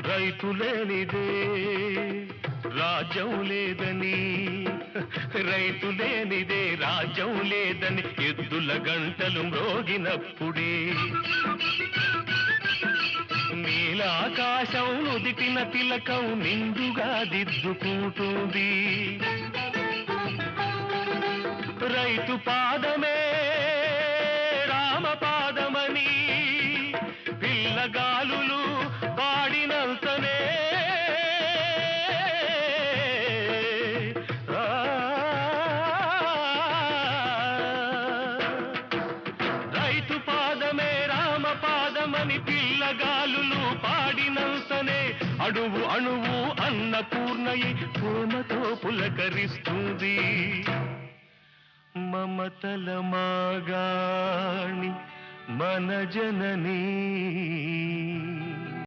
రైతు లేనిదే రాజ్యం లేదని, రైతు లేనిదే రాజ్యం లేదని ఎద్దుల గంటలు మ్రోగినప్పుడే నీలాకాశం నుదిటిన తిలకం నిండుగా దిద్దుకుంటుంది. రైతు పాదమే రామ పాదమని పిల్లగాలులు పాడినంతనే రైతు పాదమే రామ పాదమని పిల్లగాలులు పాడినంతనే అణువు అణువు అన్నపూర్ణయి ప్రేమతో పులకరిస్తుంది. మమతల మాగాణి మన జననీ